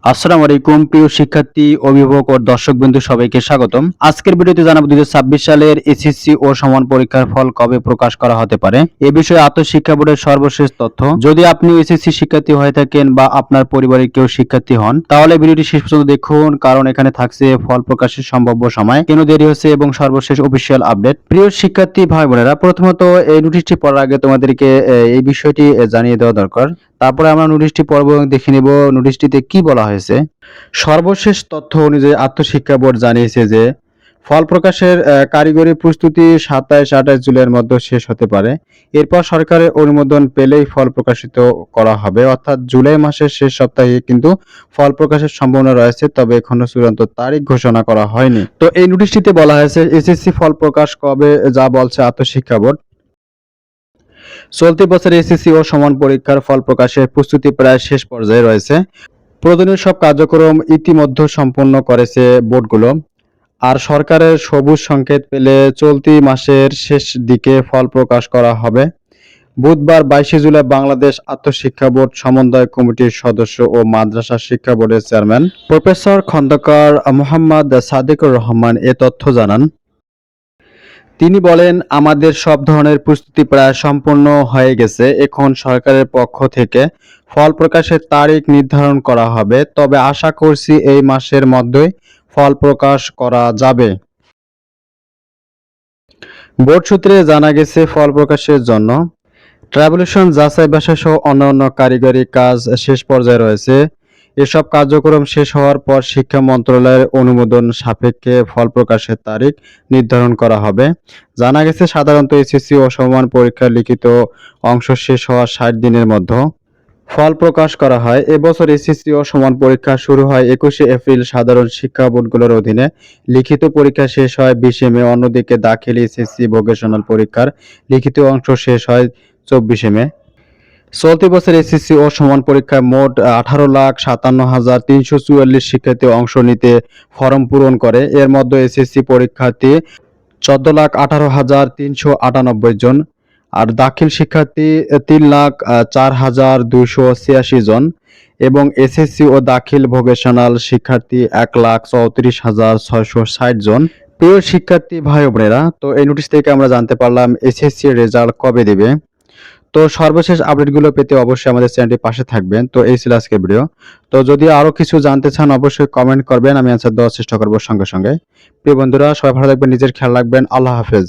আসসালামু আলাইকুম প্রিয় শিক্ষার্থী, অভিভাবক ও দর্শকবৃন্দ সবাইকে স্বাগতম। আজকের ভিডিওতে জানাবো 2026 সালের এসএসসি ও সমান পরীক্ষার ফল কবে প্রকাশ করা হতে পারে। এ বিষয়ে আন্তঃশিক্ষা বোর্ডের সর্বশেষ তথ্য। যদি আপনি এসএসসি শিক্ষার্থী হয়ে থাকেন বা আপনার পরিবারের কেউ শিক্ষার্থী হন, তাহলে ভিডিওটি শেষ পর্যন্ত দেখুন, কারণ এখানে থাকছে ফল প্রকাশের সম্ভাব্য সময়, কেন দেরি হচ্ছে এবং সর্বশেষ অফিসিয়াল আপডেট। প্রিয় শিক্ষার্থী ভাই বোনেরা, প্রথমত এই নোটিশটি পড়ার আগে তোমাদেরকে এই বিষয়টি জানিয়ে দেওয়া দরকার। তারপরে আমরা নোটিশটি পড়ব এবং দেখে নিব নোটিশটিতে কি বলা হয়েছে। সর্বশেষ তথ্য অনুযায়ী আন্তঃশিক্ষা বোর্ড জানিয়েছে যে ফল প্রকাশের কারিগরি প্রস্তুতি 27-28 জুলাইয়ের মধ্যে শেষ হতে পারে। এরপর সরকারের অনুমোদন পেলেই ফল প্রকাশিত করা হবে, অর্থাৎ জুলাই মাসের শেষ সপ্তাহে কিন্তু ফল প্রকাশের সম্ভাবনা রয়েছে, তবে এখনো চূড়ান্ত তারিখ ঘোষণা করা হয়নি। তো এই নোটিশটিতে বলা হয়েছে এসএসসি ফল প্রকাশ কবে, যা বলছে আন্তঃশিক্ষা বোর্ড। চলতি বছর এসএসসি ও সমান পরীক্ষার ফল প্রকাশের প্রস্তুতি প্রায় শেষ পর্যায়ে রয়েছে। প্রয়োজনীয় সব কার্যক্রম ইতিমধ্যে সম্পন্ন করেছে বোর্ডগুলো। আর সরকারের সবুজ সংকেত পেলে চলতি মাসের শেষ দিকে ফল প্রকাশ করা হবে। বুধবার 22 জুলাই বাংলাদেশ আন্তঃশিক্ষা বোর্ড সমন্বয় কমিটির সদস্য ও মাদ্রাসা শিক্ষা বোর্ডের চেয়ারম্যান প্রফেসর খন্দকার মোহাম্মদ সাদেকুর রহমান এ তথ্য জানান। তিনি বলেন, আমাদের সব ধরনের প্রস্তুতি প্রায় সম্পূর্ণ হয়ে গেছে। এখন সরকারের পক্ষ থেকে ফল প্রকাশের তারিখ নির্ধারণ করা হবে, তবে আশা করছি এই মাসের মধ্যেই ফল প্রকাশ করা যাবে। বোর্ড সূত্রে জানা গেছে, ফল প্রকাশের জন্য ট্রাবুলেশন, যাচাই বাছাই সহ অন্যান্য কারিগরি কাজ শেষ পর্যায়ে রয়েছে। এসব কার্যক্রম শেষ হওয়ার পর শিক্ষা মন্ত্রণালয়ের অনুমোদন সাপেক্ষে ফল প্রকাশের তারিখ নির্ধারণ করা হবে। জানা গেছে, সাধারণত এসএসসি ও সমমান পরীক্ষার লিখিত অংশ শেষ হওয়ার 60 দিনের মধ্যে ফল প্রকাশ করা হয়। এবছর এসএসসি ও সমান পরীক্ষা শুরু হয় 21 এপ্রিল। সাধারণ শিক্ষা বোর্ডগুলোর অধীনে লিখিত পরীক্ষা শেষ হয় 20 মে। অন্যদিকে দাখিল এসএসসি ভোকেশনাল পরীক্ষার লিখিত অংশ শেষ হয় 24 মে। চলতি বছর এসএসসি ও সমান পরীক্ষায় মোট 18,57,344 শিক্ষার্থী অংশ নিতে ফরম পূরণ করে। এর মধ্যে এসএসসি পরীক্ষার্থী 14,18,398 জন, আর দাখিল শিক্ষার্থী 3,04,286 জন এবং এসএসসি ও দাখিল ভোকেশনাল শিক্ষার্থী 1,34,660 জন। প্রিয় শিক্ষার্থী ভাই বোনেরা, তো এই নোটিশ থেকে আমরা জানতে পারলাম এসএসসি রেজাল্ট কবে দেবে। তো সর্বশেষ আপডেটগুলো পেতে অবশ্যই আমাদের চ্যানেলটির পাশে থাকবেন। তো এই ছিল আজকের ভিডিও। তো যদি আরো কিছু জানতে চান অবশ্যই কমেন্ট করবেন, আমি অ্যান্সার দেওয়ার চেষ্টা করব সঙ্গে সঙ্গে। প্রিয় বন্ধুরা, সবাই ভালো থাকবেন, নিজের খেয়াল রাখবেন। আল্লাহ হাফেজ।